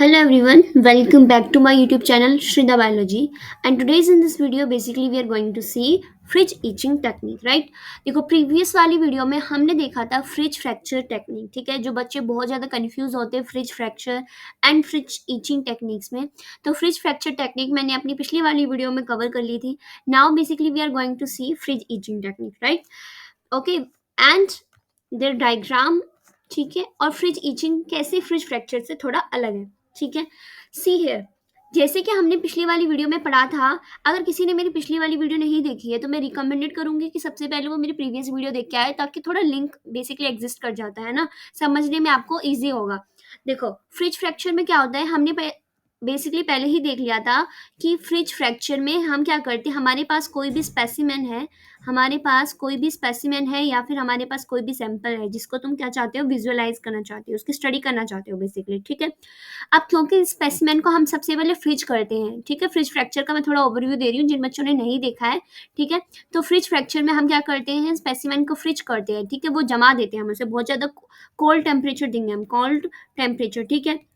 Hello everyone, welcome back to my YouTube channel Shrida Biology. And today's in this video basically we are going to see fridge etching technique, right? देखो previous वाली video में हमने देखा था fridge fracture technique, ठीक है। जो बच्चे बहुत ज़्यादा कंफ्यूज होते हैं fridge fracture and fridge itching techniques में, तो फ्रिज फ्रैक्चर टेक्निक मैंने अपनी पिछली वाली वीडियो में कवर कर ली थी। Now basically we are going to see freeze etching technique, right? Okay, and there diagram, ठीक है। और फ्रिज ईचिंग कैसे फ्रिज फ्रैक्चर से थोड़ा अलग है, ठीक है। सी हियर, जैसे कि हमने पिछली वाली वीडियो में पढ़ा था। अगर किसी ने मेरी पिछली वाली वीडियो नहीं देखी है तो मैं रिकमेंडेड करूंगी कि सबसे पहले वो मेरी प्रीवियस वीडियो देख के आए, ताकि थोड़ा लिंक बेसिकली एग्जिस्ट कर जाता है ना, समझने में आपको इजी होगा। देखो फ्रिज फ्रैक्चर में क्या होता है, हमने बेसिकली पहले ही देख लिया था कि फ्रिज फ्रैक्चर में हम क्या करते हैं। हमारे पास कोई भी स्पेसिमेन है, हमारे पास कोई भी स्पेसिमेन है या फिर हमारे पास कोई भी सैंपल है जिसको तुम क्या चाहते हो, विजुअलाइज करना चाहते हो, उसकी स्टडी करना चाहते हो बेसिकली, ठीक है। अब क्योंकि स्पेसिमेन को हम सबसे पहले फ्रिज करते हैं, ठीक है। फ्रिज फ्रैक्चर का मैं थोड़ा ओवरव्यू दे रही हूँ जिन बच्चों ने नहीं देखा है, ठीक है। तो फ्रिज फ्रैक्चर में हम क्या करते हैं, स्पेसिमेन को फ्रिज करते हैं, ठीक है। वो जमा देते हैं हम उसे बहुत ज़्यादा कोल्ड टेम्परेचर देंगे हम, कोल्ड टेम्परेचर, ठीक है।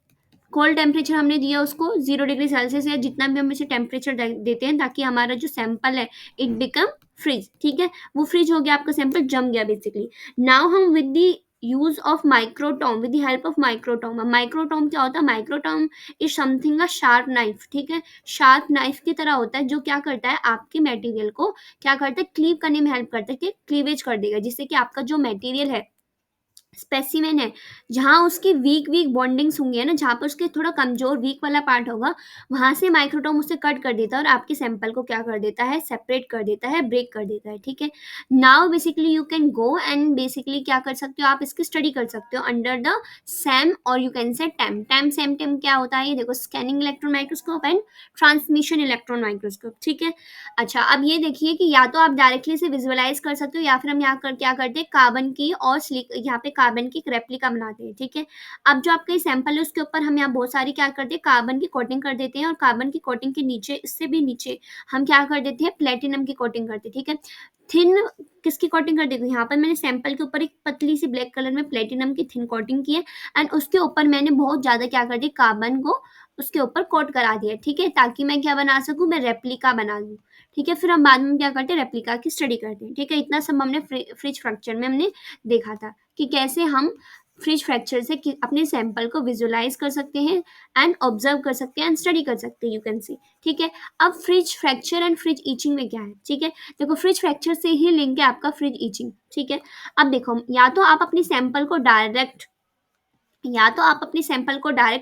कोल्ड टेम्परेचर हमने दिया उसको 0 डिग्री सेल्सियस या जितना भी हम इसे टेम्परेचर देते हैं, ताकि हमारा जो सैंपल है इट बिकम फ्रीज, ठीक है। वो फ्रीज हो गया, आपका सैंपल जम गया बेसिकली। नाउ हम with the use of microtome, with the help of microtome. Microtome क्या होता है, microtome is something a sharp knife, ठीक है। शार्प नाइफ की तरह होता है, जो क्या करता है आपके मटेरियल को क्या करता है, क्लीव करने में हेल्प करता है, कि क्लीवेज कर देगा, जिससे कि आपका जो मटेरियल है, स्पेसिमेन है, जहाँ उसकी वीक वीक बॉन्डिंग्स होंगी है ना, जहाँ पर उसके थोड़ा कमजोर वीक वाला पार्ट होगा, वहां से माइक्रोटोम उसे कट कर देता है और आपके सैंपल को क्या कर देता है, सेपरेट कर देता है, ब्रेक कर देता है, ठीक है। Now basically you can go and basically क्या कर सकते हो, आप इसकी स्टडी कर सकते हो अंडर द सैम, और you can say time time Sam time क्या होता है, ये देखो, scanning electron microscope and transmission electron microscope, ठीक है। अच्छा, अब ये देखिए कि या तो आप डायरेक्टली से विजुअलाइज कर सकते हो, या फिर हम यहाँ कर क्या करते हैं, कार्बन की और यहाँ पे कार्बन की एक रेप्लिका बनाते हैं, ठीक है। अब जो आपका ये सैंपल है उसके ऊपर हम यहाँ बहुत सारी क्या करते हैं, कार्बन की कोटिंग कर देते हैं, और कार्बन की कोटिंग के नीचे, इससे भी नीचे हम क्या कर देते हैं, प्लेटिनम की कोटिंग करते हैं, ठीक है। थिन किसकी कोटिंग कर देती हूँ, यहाँ पर मैंने सैंपल के ऊपर एक पतली सी ब्लैक कलर में प्लेटिनम की थिन कोटिंग की है, एंड उसके ऊपर मैंने बहुत ज्यादा क्या कर दिया, कार्बन को उसके ऊपर कोट करा दिया, ठीक है, ताकि मैं क्या बना सकूं, मैं रेप्लिका बना दूं, ठीक है। फिर हम बाद में क्या करते हैं, रेप्लिका की स्टडी करते हैं, ठीक है। इतना सब हमने फ्रिज फ्रैक्चर में हमने देखा था कि कैसे हम फ्रिज फ्रैक्चर से अपने सैंपल को विजुअलाइज कर सकते हैं एंड ऑब्जर्व कर सकते हैं एंड स्टडी कर सकते हैं, यू कैन सी, ठीक है। अब fridge fracture and fridge itching में क्या है, ठीक है। देखो फ्रिज फ्रैक्चर से ही लिंक है आपका फ्रिज ईचिंग, ठीक है। अब देखो, या तो आप अपनी सैंपल को डायरेक्ट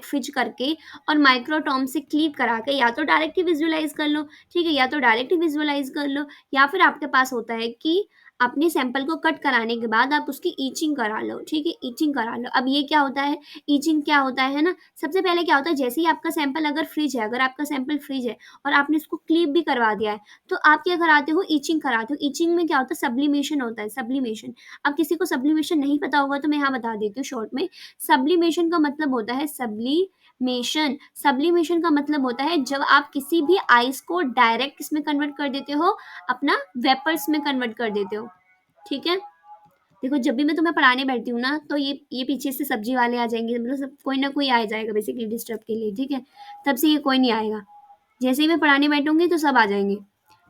फ्रिज करके और माइक्रोटॉम से क्लीव करा के या तो डायरेक्ट ही विजुअलाइज कर लो, ठीक है, या तो डायरेक्ट ही विजुअलाइज कर लो, या फिर आपके पास होता है कि अपने सैंपल को कट कराने के बाद आप उसकी ईचिंग करा लो, ठीक है, ईचिंग करा लो। अब ये क्या होता है, ईचिंग क्या होता है ना, सबसे पहले क्या होता है, जैसे ही आपका सैंपल अगर फ्रिज है, अगर आपका सैंपल फ्रिज है और आपने उसको क्लीव भी करवा दिया है, तो आप क्या कराते हो, ईचिंग कराते हो। ईचिंग में क्या होता है, सब्लिमेशन होता है, सब्लिमेशन। अब किसी को सब्लिमेशन नहीं पता होगा तो मैं यहाँ बता देती हूँ शॉर्ट में। सब्लिमेशन का मतलब होता है, सब्लिमेशन का मतलब होता है जब आप किसी भी आइस को डायरेक्ट इसमें कन्वर्ट कर देते हो, अपना वेपर्स में कन्वर्ट कर देते हो, ठीक है। देखो जब भी मैं तुम्हें पढ़ाने बैठती हूँ ना, तो ये पीछे से सब्जी वाले आ जाएंगे, मतलब सब कोई ना कोई आ जाएगा बेसिकली डिस्टर्ब के लिए, ठीक है। तब से ये कोई नहीं आएगा, जैसे ही मैं पढ़ाने बैठूंगी तो सब आ जाएंगे,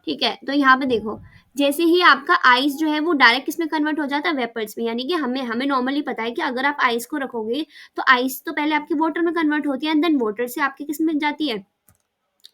ठीक है। तो यहाँ पे देखो, जैसे ही आपका आइस जो है वो डायरेक्ट किसमें कन्वर्ट हो जाता है, वेपर्स में। यानी कि हमें हमें नॉर्मली पता है कि अगर आप आइस को रखोगे तो आइस तो पहले आपकी वाटर में कन्वर्ट होती है, एंड देन वाटर से आपकी किस में जाती है,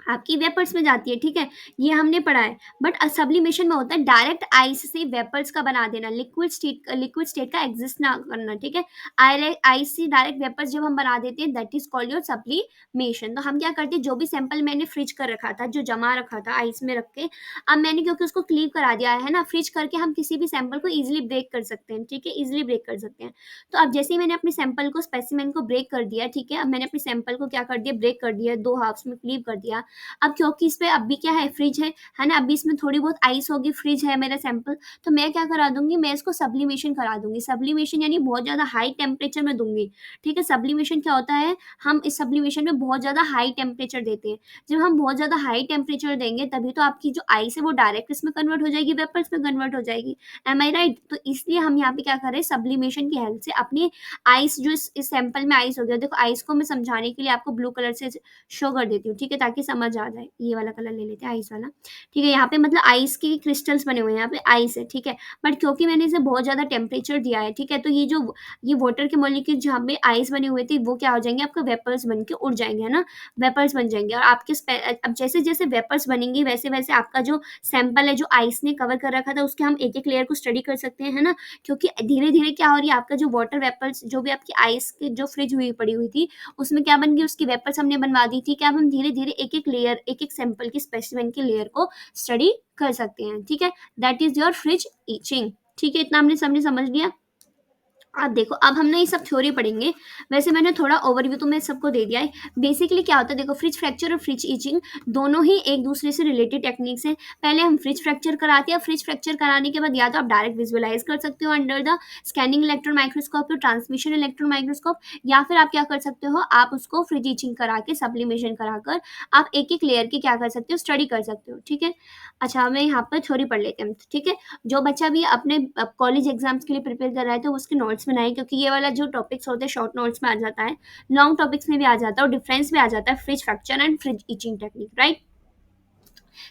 आपकी वेपर्स में जाती है, ठीक है। ये हमने पढ़ा है। बट सब्लिमेशन में होता है डायरेक्ट आइस से वेपर्स का बना देना, लिक्विड स्टेट का एग्जिस्ट ना करना, ठीक है। आइस से डायरेक्ट वेपर्स जब हम बना देते हैं, that is called your sublimation. तो हम क्या करते हैं, जो भी सैंपल मैंने फ्रिज कर रखा था, जो जमा रखा था आइस में रख के, अब मैंने क्योंकि उसको क्लीव करा दिया है ना, फ्रिज करके हम किसी भी सैंपल को इजिली ब्रेक कर सकते हैं, ठीक है, इजिली ब्रेक कर सकते हैं। तो अब जैसे ही मैंने अपने सैंपल को, स्पेसिमेन को ब्रेक कर दिया, ठीक है, अब मैंने अपने सैंपल को क्या कर दिया, ब्रेक कर दिया, दो हाफ्स में क्लीव कर दिया, अब क्योंकि इस पे अभी क्या है, फ्रिज है ना, अभी इसमें थोड़ी बहुत आइस होगी, फ्रिज है मेरा सैंपल, तो मैं क्या करा दूंगी, मैं इसको सब्लिमेशन करा दूंगी। सब्लिमेशन यानी बहुत ज़्यादा हाई टेम्परेचर में दूंगी। ठीक है, सब्लिमेशन क्या होता है, हम इस सब्लिमेशन में बहुत ज़्यादा हाई टेम्परेचर देते हैं। जब हम बहुत ज़्यादा हाई टेम्परेचर देंगे तभी तो आपकी जो आइस है वो डायरेक्ट इसमें कन्वर्ट हो जाएगी, वेपर्स में कन्वर्ट हो जाएगी। एम आई राइट? तो इसलिए हम यहाँ पे क्या कर रहे हैं, सब्लिमेशन की हेल्प से अपनी आइस, जो इस सैंपल में आइस हो गया, देखो आइस को मैं समझाने के लिए आपको ब्लू कलर से शो कर देती हूँ, ठीक है, ताकि समझ आ जाए। ये वाला कलर ले लेते हैं, आइस वाला। ठीक है, यहाँ पे मतलब आइस के क्रिस्टल्स बने हुए हैं, यहाँ पे आइस है, ठीक है। बट क्योंकि मैंने इसे बहुत ज़्यादा टेम्परेचर दिया है, ठीक है, तो ये वाटर के मॉलिक्यूल जहाँ पे आइस बने हुए थे वो क्या हो जाएंगे, आपके वेपर्स बन के उड़ जाएंगे, है ना, वेपर्स बन जाएंगे। और आपके अब जैसे जैसे वेपर्स बनेंगे वैसे वैसे आपका जो सैंपल है, जो आइस ने कवर कर रखा था, उसके हम एक एक लेयर को स्टडी कर सकते हैं, है ना। क्योंकि धीरे धीरे क्या हो रही है, आपका जो वाटर वेपर्स, जो भी आपकी आइस की जो फ्रिज हुई पड़ी हुई थी, उसमें क्या बन गई, उसकी वेपर्स हमने बनवा दी थी। क्या, अब हम धीरे धीरे एक एक लेयर, एक एक सैंपल की स्पेसिमेन की लेयर को स्टडी कर सकते हैं। ठीक है, that is your freeze itching. ठीक है, इतना हमने सबने समझ लिया। अब देखो, अब हम ना ये सब थ्योरी पढ़ेंगे। वैसे मैंने थोड़ा ओवरव्यू तो मैं सबको दे दिया है। बेसिकली क्या होता है, देखो फ्रिज फ्रैक्चर और फ्रिज ईचिंग दोनों ही एक दूसरे से रिलेटेड टेक्निक्स हैं। पहले हम फ्रिज फ्रैक्चर कराते हैं, फ्रिज फ्रैक्चर कराने के बाद या तो आप डायरेक्ट विजुअलाइज कर सकते हो under the scanning electron microscope और ट्रांसमिशन इलेक्ट्रॉन माइक्रोस्कोप, या फिर आप क्या कर सकते हो, आप उसको फ्रिज ईचिंग करा के, सब्लिमेशन कराकर आप एक एक लेयर की क्या कर सकते हो, स्टडी कर सकते हो। ठीक है, अच्छा हमें यहाँ पर थ्योरी पढ़ लेते हैं। ठीक है, जो बच्चा भी अपने कॉलेज एग्जाम्स के लिए प्रिपेयर कर रहा है तो उसके नोट्स बनाए, क्योंकि ये वाला जो टॉपिक्स होते हैं शॉर्ट नोट्स में आ जाता है, लॉन्ग टॉपिक्स में भी आ जाता है, और डिफरेंस भी आ जाता है fridge fracture and fridge etching technique, right.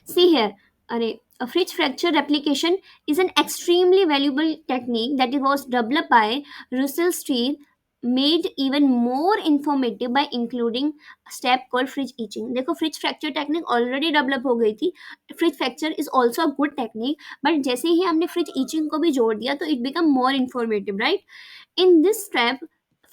See here, a fridge fracture replication is an extremely valuable technique that was developed by Russell Steele, made even more informative by including a step called fridge etching. देखो fridge fracture technique already develop हो गई थी. Fridge fracture is also a good technique, but जैसे ही हमने fridge etching को भी जोड़ दिया तो it become more informative, right? In this step,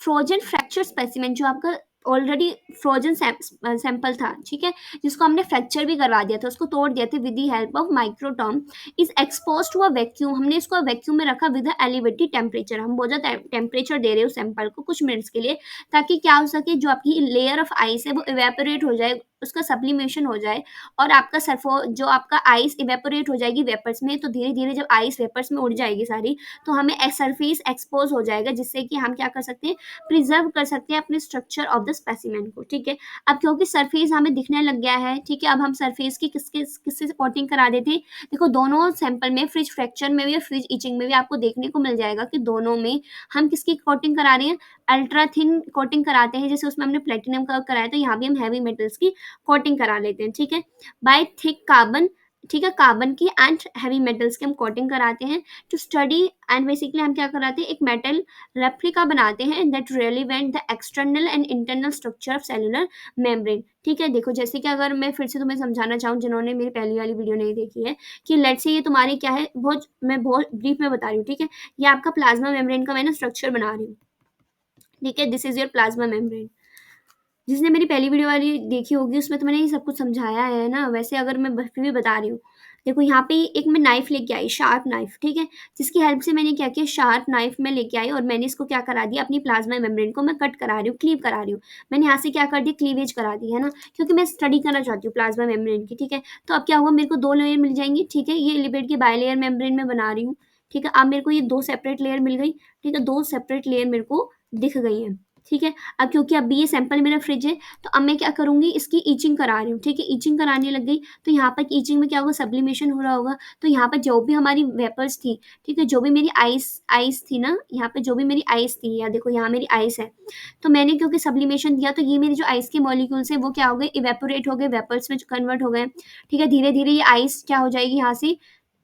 frozen fracture specimen, जो आपका ऑलरेडी फ्रोजन सैंपल था, ठीक है, जिसको हमने फ्रैक्चर भी करवा दिया था, उसको तोड़ दिया था with the help of microtome, is expose to a vacuum. हमने इसको वैक्यूम में रखा विद एलिवेटेड टेम्परेचर। हम बहुत ज़्यादा टेम्परेचर दे रहे हो सैंपल को कुछ मिनट्स के लिए, ताकि क्या हो सके, जो आपकी लेयर ऑफ आइस है वो इवेपोरेट हो जाए, उसका सब्लिमेशन हो जाए, और आपका सरफो, जो आपका आइस इवेपोरेट हो जाएगी वेपर्स में, तो धीरे धीरे जब आइस वेपर्स में उड़ जाएगी सारी, तो हमें सरफेस एक्सपोज हो जाएगा, जिससे कि हम क्या कर सकते हैं, प्रिजर्व कर सकते हैं अपने स्ट्रक्चर ऑफ द स्पेसिमेन को। ठीक है, अब क्योंकि सरफेस हमें दिखने लग गया है, ठीक है, अब हम सरफेस की किससे कोटिंग करा देते हैं। देखो दोनों सैंपल में, फ्रिज फ्रैक्चर में भी और फ्रिज इचिंग में भी आपको देखने को मिल जाएगा कि दोनों में हम किसकी कोटिंग करा रहे हैं, अल्ट्रा थिन कोटिंग कराते हैं। जैसे उसमें हमने प्लेटिनम का कराया, तो यहाँ भी हम हैवी मेटल्स की कोटिंग करा लेते हैं। ठीक है, बाय थिक कार्बन, ठीक है, कार्बन की एंड हैवी मेटल्स की हम कोटिंग कराते हैं टू स्टडी। एंड बेसिकली हम क्या कराते हैं, एक मेटल रेप्लिका बनाते हैं that relevant the external and internal structure of cellular membrane. ठीक है, देखो जैसे कि अगर मैं फिर से तुम्हें समझाना चाहूँ, जिन्होंने मेरी पहली वाली वीडियो नहीं देखी है, कि लेट्स से ये तुम्हारी क्या है, मैं बहुत ब्रीफ में बता रही हूँ। ठीक है, ये आपका प्लाज्मा मेम्ब्रेन का मैं ना स्ट्रक्चर बना रही हूँ। ठीक है, this is your plasma membrane. जिसने मेरी पहली वीडियो वाली देखी होगी उसमें तो मैंने ये सब कुछ समझाया है ना। वैसे अगर मैं फिर भी बता रही हूँ, देखो यहाँ पे एक मैं नाइफ लेके आई, शार्प नाइफ, ठीक है, जिसकी हेल्प से मैंने क्या किया, शार्प नाइफ में लेके आई और मैंने इसको क्या करा दिया, अपनी प्लाज्मा मेम्ब्रेन को मैं कट करा रही हूँ, क्लीव करा रही हूँ। मैंने यहाँ से क्या कर दिया, क्लीवेज करा दी, है ना, क्योंकि मैं स्टडी करना चाहती हूँ प्लाज्मा मेम्ब्रेन की। ठीक है, तो अब क्या हुआ, मेरे को दो लेयर मिल जाएंगी। ठीक है, ये लिपिड की बायलेयर मेम्ब्रेन में बना रही हूँ। ठीक है, अब मेरे को ये दो सेपरेट लेयर मिल गई। ठीक है, दो सेपरेट लेयर मेरे को दिख गई है। ठीक है, अब क्योंकि अभी ये सैंपल मेरा फ्रिज है, तो अब मैं क्या करूँगी, इसकी ईचिंग करा रही हूँ। ठीक है, ईचिंग कराने लग गई, तो यहाँ पर ईचिंग में क्या होगा, सब्लिमेशन हो रहा होगा। तो यहाँ पर जो भी हमारी वेपर्स थी, ठीक है, जो भी मेरी आइस आइस थी ना, यहाँ पे जो भी मेरी आइस थी, या देखो यहाँ मेरी आइस है, तो मैंने क्योंकि सब्लिमेशन दिया, तो ये मेरी जो आइस के मॉलिक्यूल्स है वो क्या हो गए, इवेपोरेट हो गए, वेपर्स में कन्वर्ट हो गए। ठीक है, धीरे धीरे ये आइस क्या हो जाएगी, यहाँ से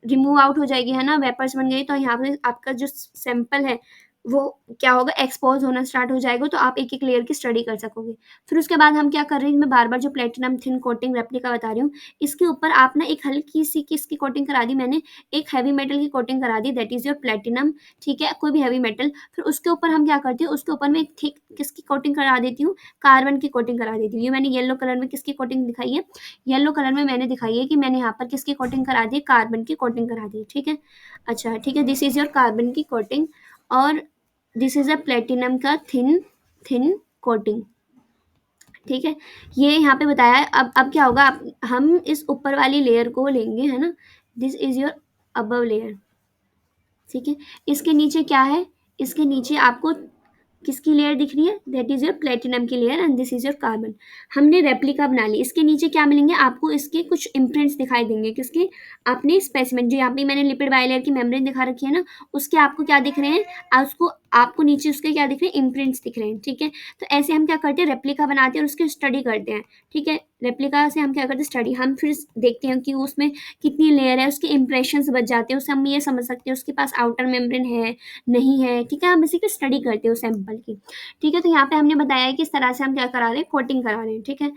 रिमूव आउट हो जाएगी, है ना, वेपर्स बन गई। तो यहाँ पे आपका जो सैंपल है वो क्या होगा, एक्सपोज होना स्टार्ट हो जाएगा, तो आप एक एक लेयर की स्टडी कर सकोगे। फिर उसके बाद हम क्या कर रहे हैं, मैं बार बार जो प्लेटिनम थिन कोटिंग रेप्लिका बता रही हूँ, इसके ऊपर आप ना एक हल्की सी किसकी कोटिंग करा दी, मैंने एक हैवी मेटल की कोटिंग करा दी, दैट इज योर प्लेटिनम। ठीक है, कोई भी हैवी मेटल। फिर उसके ऊपर हम क्या करते हैं, उसके ऊपर मैं एक थिक किसकी कोटिंग करा देती हूँ, कार्बन की कोटिंग करा देती हूँ। ये मैंने येलो कलर में किसकी कोटिंग दिखाई है, येलो कलर में मैंने दिखाई है कि मैंने यहाँ पर किसकी कोटिंग करा दी, कार्बन की कोटिंग करा दी। ठीक है, अच्छा ठीक है, दिस इज योर कार्बन की कोटिंग, और दिस इज अ प्लेटिनम का थिन थिन कोटिंग। ठीक है, ये यहाँ पे बताया है। अब क्या होगा, हम इस ऊपर वाली लेयर को लेंगे, है ना, this is your above layer. ठीक है, इसके नीचे क्या है, इसके नीचे आपको किसकी लेयर दिख रही है, दैट इज योर प्लेटिनम की layer and this is your carbon. हमने रेप्लिका बना ली, इसके नीचे क्या मिलेंगे आपको, इसके कुछ इम्प्रिंट्स दिखाई देंगे, किसके, अपने स्पेसिमेन, जो यहाँ पे मैंने लिपिड बाइलेयर की मेम्ब्रेन दिखा रखी है ना, उसके आपको क्या दिख रहे हैं, उसको आपको नीचे उसके क्या दिख रहे हैं, इम्प्रिंट्स दिख रहे हैं। ठीक है, तो ऐसे हम क्या करते हैं, रेप्लिका बनाते हैं और उसकी स्टडी करते हैं। ठीक है, रेप्लिका से हम क्या करते हैं, स्टडी, हम फिर देखते हैं कि उसमें कितनी लेयर है, उसके इंप्रेशंस बच जाते हैं, उससे हम ये समझ सकते हैं उसके पास आउटर मेम्ब्रेन है नहीं है। ठीक है, हम बेसिकली स्टडी करते हैं उस सैंपल की। ठीक है, तो यहाँ पे हमने बताया है कि इस तरह से हम क्या करा रहे हैं, कोटिंग करा रहे हैं। ठीक है,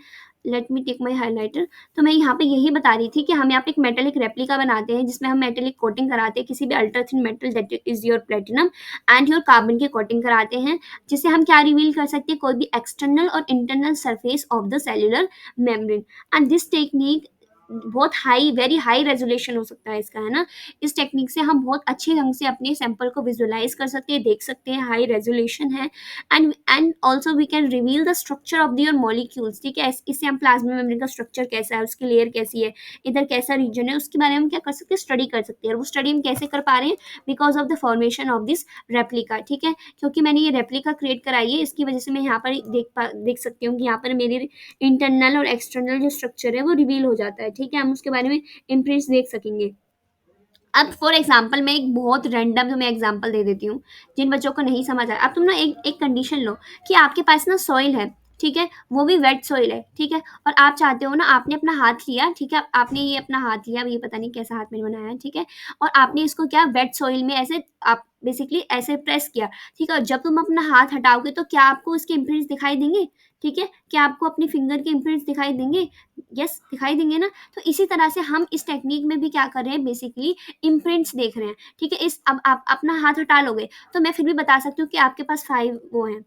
let me take my highlighter. तो मैं यहाँ पे यही बता रही थी कि हम यहाँ पे एक मेटेलिक रेप्लिका बनाते हैं जिसमें हम मेटेलिक कोटिंग कराते हैं किसी भी ultra thin metal that is your platinum and your carbon की कोटिंग कराते हैं, जिससे हम क्या रिवील कर सकते हैं, कोई भी एक्सटर्नल और internal surface of the cellular membrane. And this technique बहुत हाई, वेरी हाई रेजोल्यूशन हो सकता है इसका, है ना। इस टेक्निक से हम बहुत अच्छे ढंग से अपने सैंपल को विजुअलाइज कर सकते हैं, देख सकते हैं, हाई रेजोल्यूशन है। And also we can reveal the structure of their molecules. ठीक है, इससे हम प्लाज्मा मेम्ब्रेन का स्ट्रक्चर कैसा है, उसकी लेयर कैसी है, इधर कैसा रीजन है, उसके बारे में हम क्या कर सकते हैं, स्टडी कर सकते हैं। और वो स्टडी हम कैसे कर पा रहे हैं, because of the formation of this replica. ठीक है, क्योंकि मैंने ये रेप्लिका क्रिएट कराई है, इसकी वजह से मैं यहाँ पर देख सकती हूँ कि यहाँ पर मेरी इंटरनल और एक्सटर्नल जो स्ट्रक्चर है वो रिवील हो जाता है। ठीक है, हम उसके बारे में इम्प्रिंट्स देख सकेंगे। अब फॉर एग्जाम्पल मैं एक बहुत रैंडम तुम्हें एग्जाम्पल दे देती हूँ, जिन बच्चों को नहीं समझ आया। अब तुम ना एक एक कंडीशन लो कि आपके पास ना सॉइल है, ठीक है, वो भी वेट सॉइल है। ठीक है, और आप चाहते हो ना, आपने अपना हाथ लिया, ठीक है, आपने ये अपना हाथ लिया, अब ये पता नहीं कैसा हाथ मैंने बनाया है, ठीक है, और आपने इसको क्या, वेट सॉइल में ऐसे आप बेसिकली ऐसे प्रेस किया। ठीक है, और जब तुम अपना हाथ हटाओगे तो क्या आपको इसके इम्प्रिंट्स दिखाई देंगे। ठीक है, क्या आपको अपनी फिंगर के इम्प्रिंट्स दिखाई देंगे, यस दिखाई देंगे ना। तो इसी तरह से हम इस टेक्निक में भी क्या कर रहे हैं, बेसिकली इम्प्रिंट्स देख रहे हैं। ठीक है, इस अब आप अपना हाथ हटा लोगे तो मैं फिर भी बता सकती हूँ कि आपके पास 5 वो हैं,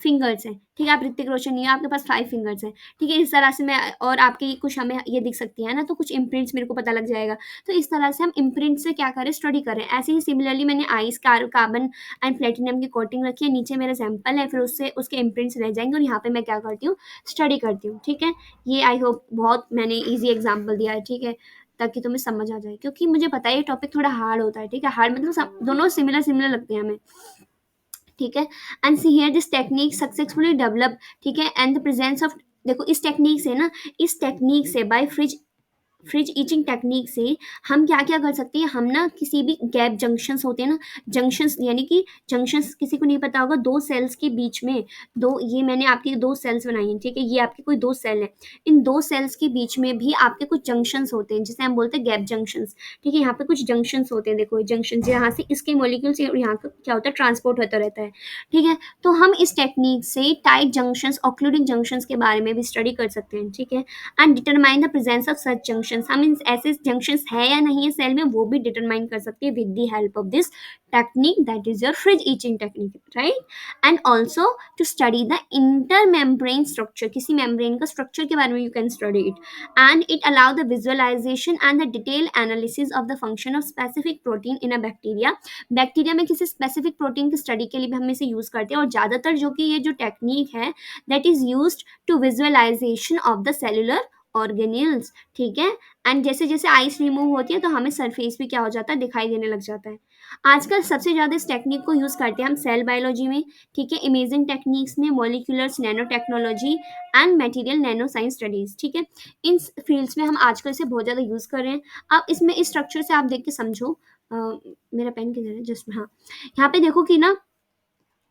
फिंगर्स हैं। ठीक है, आप ऋतिक रोशन नहीं है, आपके पास 5 फिंगर्स हैं। ठीक है, इस तरह से मैं, और आपकी कुछ हमें ये दिख सकती है ना, तो कुछ इम्प्रिंट्स मेरे को पता लग जाएगा। तो इस तरह से हम इम्प्रिंट से क्या करें, स्टडी करें। ऐसे ही सिमिलरली मैंने आइस कार्बन एंड प्लेटिनम की कोटिंग रखी है, नीचे मेरा सैंपल है, फिर उससे उसके इम्प्रिंट्स रह जाएंगे और यहाँ पे मैं क्या करती हूँ, स्टडी करती हूँ। ठीक है, ये आई होप बहुत मैंने ईजी एग्जाम्पल दिया है। ठीक है, ताकि तुम्हें समझ आ जाए, क्योंकि मुझे पता है ये टॉपिक थोड़ा हार्ड होता है। ठीक है, हार्ड मतलब दोनों सिमिलर सिमिलर लगते हैं हमें। ठीक है, and see here this technique successfully develop. ठीक है, एंड द प्रेजेंस ऑफ, देखो इस टेक्निक से ना, इस टेक्निक से बाय फ्रिज ईचिंग टेक्निक से हम क्या क्या कर सकते हैं, हम ना किसी भी गैप जंक्शंस होते हैं ना, जंक्शंस यानी कि जंक्शंस किसी को नहीं पता होगा, दो सेल्स के बीच में, दो, ये मैंने आपकी दो सेल्स बनाई हैं। ठीक है, ये आपकी कोई दो सेल है, इन दो सेल्स के बीच में भी आपके कुछ जंक्शंस होते हैं जिसे हम बोलते हैं गैप जंक्शंस। ठीक है, यहाँ पे कुछ जंक्शंस होते हैं, देखो जंक्शन, यहाँ से इसके मॉलिक्यूल्स यहाँ पे क्या होता है, ट्रांसपोर्ट होता रहता है। ठीक है, तो हम इस टेक्निक से टाइट जंक्शंस, ऑक्लूडिंग जंक्शंस के बारे में भी स्टडी कर सकते हैं। ठीक है, and determine the presence of such junctions, हम इन ऐसे जंक्शंस है या नहीं है सेल में, वो भी डिटरमाइन कर सकते हैं with the help of this technique, that is your freeze etching technique, right. And also to study the inter membrane structure, किसी मेम्ब्रेन का स्ट्रक्चर के बारे में you can study it, and it allow the visualization and the detail analysis of the function of specific protein in a bacteria. Bacteria में किसी specific protein की study के लिए भी हम इसे यूज करते हैं, और ज्यादातर जो कि ये जो टेक्निक है that is used to visualization of the cellular organelles. ठीक है, एंड जैसे जैसे आइस रिमूव होती है तो हमें सरफेस भी क्या हो जाता है, दिखाई देने लग जाता है। आजकल सबसे ज़्यादा इस टेक्निक को यूज़ करते हैं हम सेल बायोलॉजी में। ठीक है, इमेजिंग टेक्निक्स में, moleculars nano technology and material nano science studies. ठीक है, इन फील्ड्स में हम आजकल से बहुत ज़्यादा यूज़ कर रहे हैं। अब इसमें इस स्ट्रक्चर से आप देख के समझो, मेरा पेन किधर है, जस्ट हाँ, यहाँ पे देखो कि ना,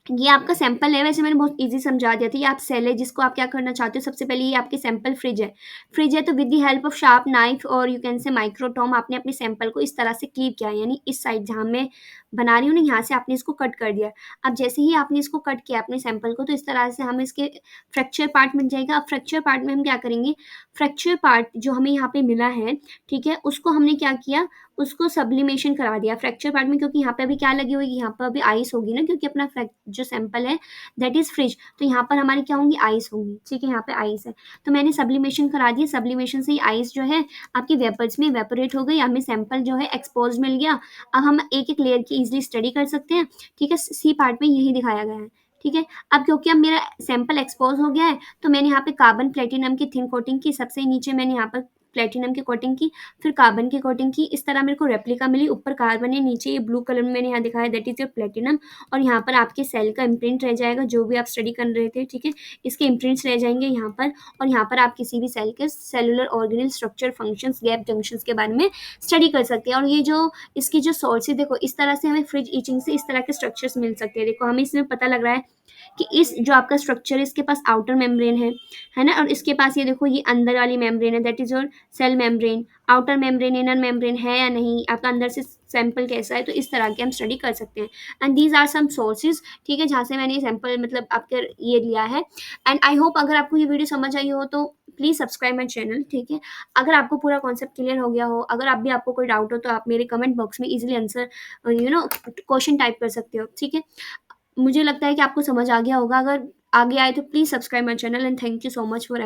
ये आपका सैंपल है, वैसे मैंने बहुत इजी समझा दिया था। ये आप सेल है जिसको आप क्या करना चाहते हो, सबसे पहले ये आपके सैंपल फ्रिज है। फ्रिज है तो with the help of sharp knife और यू कैन से माइक्रोटॉम आपने अपने सैंपल को इस तरह से क्लीव किया, यानी इस साइड जहाँ मैं बना रही हूँ ना, यहाँ से आपने इसको कट कर दिया। अब जैसे ही आपने इसको कट किया अपने सैंपल को, तो इस तरह से हमें इसके फ्रैक्चर पार्ट मिल जाएगा। अब फ्रैक्चर पार्ट में हम क्या करेंगे, फ्रैक्चर पार्ट जो हमें यहाँ पे मिला है, ठीक है, उसको हमने क्या किया, उसको सब्लिमेशन करा दिया फ्रैक्चर पार्ट में, क्योंकि यहाँ पे अभी क्या लगी होगी, यहाँ पर अभी आइस होगी ना, क्योंकि अपना जो सैंपल है दैट इज फ्रिज, तो यहाँ पर हमारी क्या होंगी, आइस होंगी। ठीक है, यहाँ पे आइस है तो मैंने सब्लिमेशन करा दिया, सब्लिमेशन से ही आइस जो है आपकी वेपर्स में वेपोरेट हो गई, हमें सैंपल जो है एक्सपोज मिल गया। अब हम एक एक लेयर की इजिली स्टडी कर सकते हैं। ठीक है, सी पार्ट में यही दिखाया गया है। ठीक है। अब क्योंकि अब मेरा सैंपल एक्सपोज़ हो गया है, तो मैंने यहाँ पे कार्बन प्लेटिनम की थिन कोटिंग की, सबसे नीचे मैंने यहाँ पर प्लेटिनम की कोटिंग की, फिर कार्बन की कोटिंग की। इस तरह मेरे को रेप्लिका मिली, ऊपर कार्बन है, नीचे ये ब्लू कलर में मैंने यहाँ दिखाया दैट इज़ योर प्लेटिनम, और यहाँ पर आपके सेल का इम्प्रिंट रह जाएगा, जो भी आप स्टडी कर रहे थे, ठीक है? इसके इम्प्रिंट्स रह जाएँगे यहाँ पर, और यहाँ पर आप किसी भी सेल के cellular organelle structure, functions, gap junctions के बारे में स्टडी कर सकते हैं। और ये जो इसकी जो सोर्स है, देखो इस तरह से हमें फ्रिज इचिंग से इस तरह के स्ट्रक्चर्स मिल सकते हैं। देखो हमें इसमें पता लग रहा है कि इस जो आपका स्ट्रक्चर है, इसके पास आउटर मेम्ब्रेन है ना? और इसके पास ये देखो ये अंदर वाली मेम्ब्रेन है, that is your cell membrane. Outer membrane, inner membrane है या नहीं, आपका अंदर से सैंपल कैसा है, तो इस तरह के हम स्टडी कर सकते हैं। And these are some sources, ठीक है, जहाँ से मैंने ये सैंपल मतलब आपके ये लिया है। एंड आई होप अगर आपको ये वीडियो समझ आई हो तो प्लीज़ सब्सक्राइब माई चैनल, ठीक है। अगर आपको पूरा कॉन्सेप्ट क्लियर हो गया हो, अगर आप भी आपको कोई डाउट हो, तो आप मेरे कमेंट बॉक्स में इजीली आंसर क्वेश्चन टाइप कर सकते हो, ठीक है। मुझे लगता है कि आपको समझ आ गया होगा। अगर आगे आए तो please subscribe my channel and thank you so much for